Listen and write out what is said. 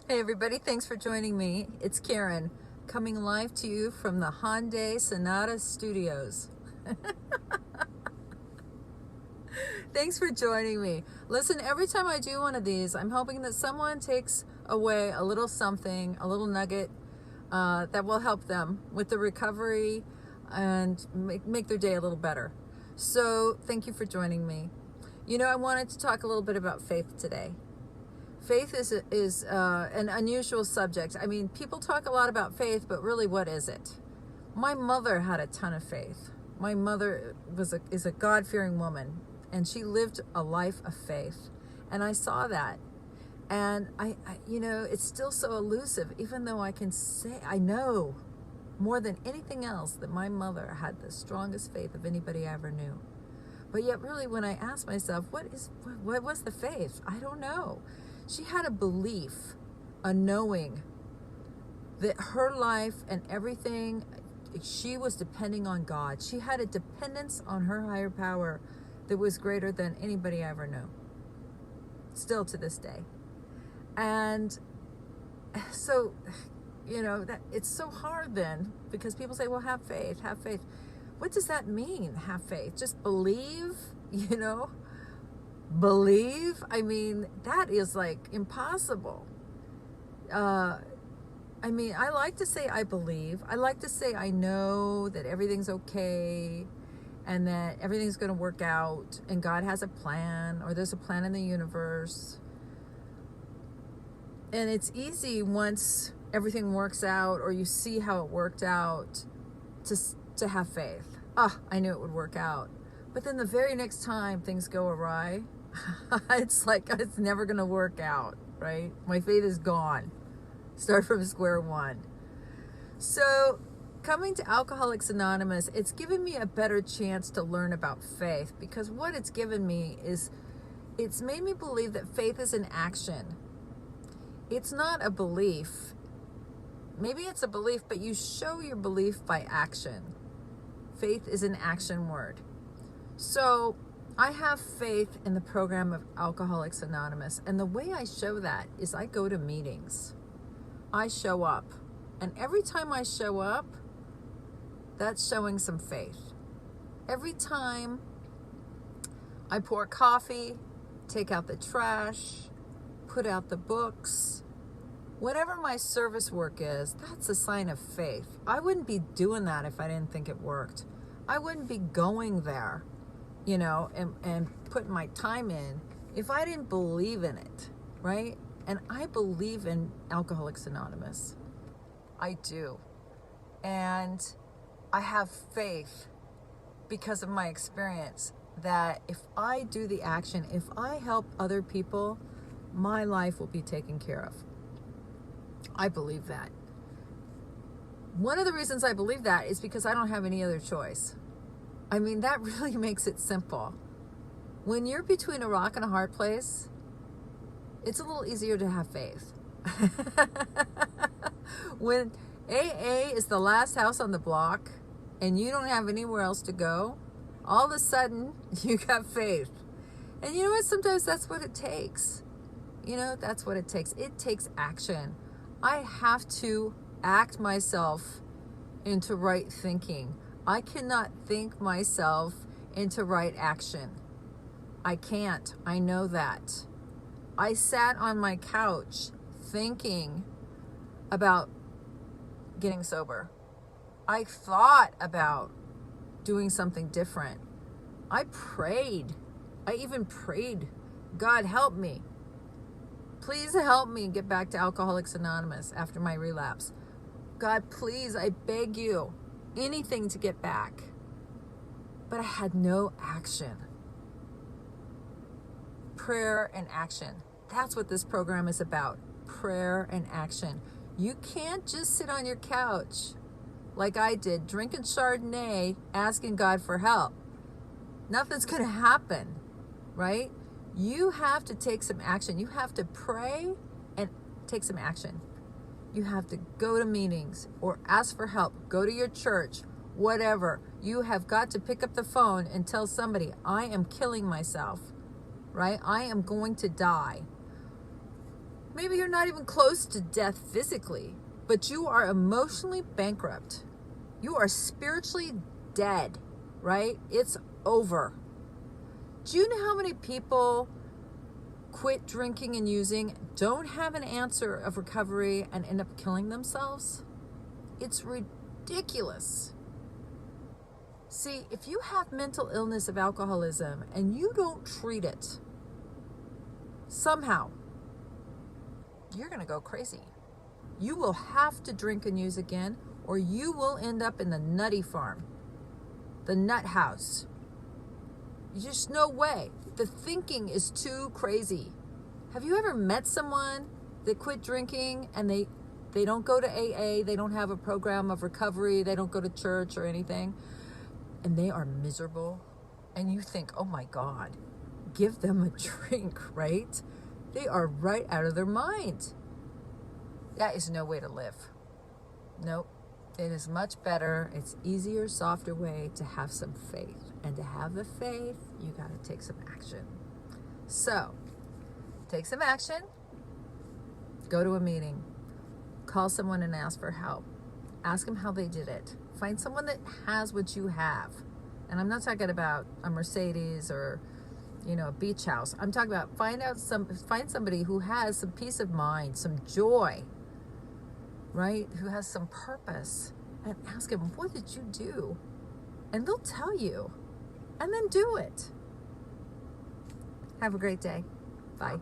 Hey everybody, thanks for joining me. It's Karen, coming live to you from the Hyundai Sonata Studios. Thanks for joining me. Listen, every time I do one of these, I'm hoping that someone takes away a little something, a little nugget that will help them with the recovery and make their day a little better. So thank you for joining me. You know, I wanted to talk a little bit about faith today. Faith is an unusual subject. I mean, people talk a lot about faith, but really, what is it? My mother had a ton of faith. My mother is a God-fearing woman, and she lived a life of faith. And I saw that. And it's still so elusive, even though I can say, I know more than anything else that my mother had the strongest faith of anybody I ever knew. But yet, really, when I ask myself, what was the faith? I don't know. She had a belief, a knowing that her life and everything, she was depending on God. She had a dependence on her higher power that was greater than anybody I ever knew, still to this day. And so, that it's so hard then, because people say, well, have faith, have faith. What does that mean, have faith? Just believe, Believe? I mean, that is like impossible. I like to say I believe. I like to say I know that everything's okay and that everything's going to work out and God has a plan, or there's a plan in the universe. And it's easy once everything works out, or you see how it worked out, to have faith. I knew it would work out. But then the very next time things go awry, it's like it's never going to work out, right? My faith is gone. Start from square one. So coming to Alcoholics Anonymous, it's given me a better chance to learn about faith, because what it's given me is it's made me believe that faith is an action. It's not a belief. Maybe it's a belief, but you show your belief by action. Faith is an action word. So I have faith in the program of Alcoholics Anonymous, and the way I show that is I go to meetings. I show up, and every time I show up, that's showing some faith. Every time I pour coffee, take out the trash, put out the books, whatever my service work is, that's a sign of faith. I wouldn't be doing that if I didn't think it worked. I wouldn't be going there, and putting my time in if I didn't believe in it, right? And I believe in Alcoholics Anonymous. I do. And I have faith because of my experience that if I do the action, if I help other people, my life will be taken care of. I believe that. One of the reasons I believe that is because I don't have any other choice. I mean, that really makes it simple. When you're between a rock and a hard place, it's a little easier to have faith. When AA is the last house on the block and you don't have anywhere else to go, all of a sudden you got faith. And you know what? Sometimes that's what it takes. That's what it takes. It takes action. I have to act myself into right thinking. I cannot think myself into right action. I can't. I know that. I sat on my couch thinking about getting sober. I thought about doing something different. I prayed. I even prayed, God, help me. Please help me get back to Alcoholics Anonymous after my relapse. God, please, I beg you, anything to get back. But I had no action. Prayer and action. That's what this program is about. Prayer and action. You can't just sit on your couch like I did, drinking Chardonnay, asking God for help. Nothing's going to happen, right? You have to take some action. You have to pray and take some action. You have to go to meetings or ask for help. Go to your church, whatever. You have got to pick up the phone and tell somebody, I am killing myself, right? I am going to die. Maybe you're not even close to death physically, but you are emotionally bankrupt. You are spiritually dead, right? It's over. Do you know how many people quit drinking and using, don't have an answer of recovery, and end up killing themselves? It's ridiculous. See, if you have mental illness of alcoholism and you don't treat it, somehow, you're going to go crazy. You will have to drink and use again, or you will end up in the nutty farm, the nut house. Just no way. The thinking is too crazy. Have you ever met someone that quit drinking and they don't go to AA, they don't have a program of recovery, they don't go to church or anything, and they are miserable? And you think, oh my God, give them a drink, right? They are right out of their mind. That is no way to live. Nope. It is much better. It's easier, softer way to have some faith. And to have the faith, you got to take some action. So, take some action. Go to a meeting. Call someone and ask for help. Ask them how they did it. Find someone that has what you have. And I'm not talking about a Mercedes or, a beach house. I'm talking about find somebody who has some peace of mind, some joy, right? Who has some purpose, and ask them, what did you do? And they'll tell you, and then do it. Have a great day. Bye.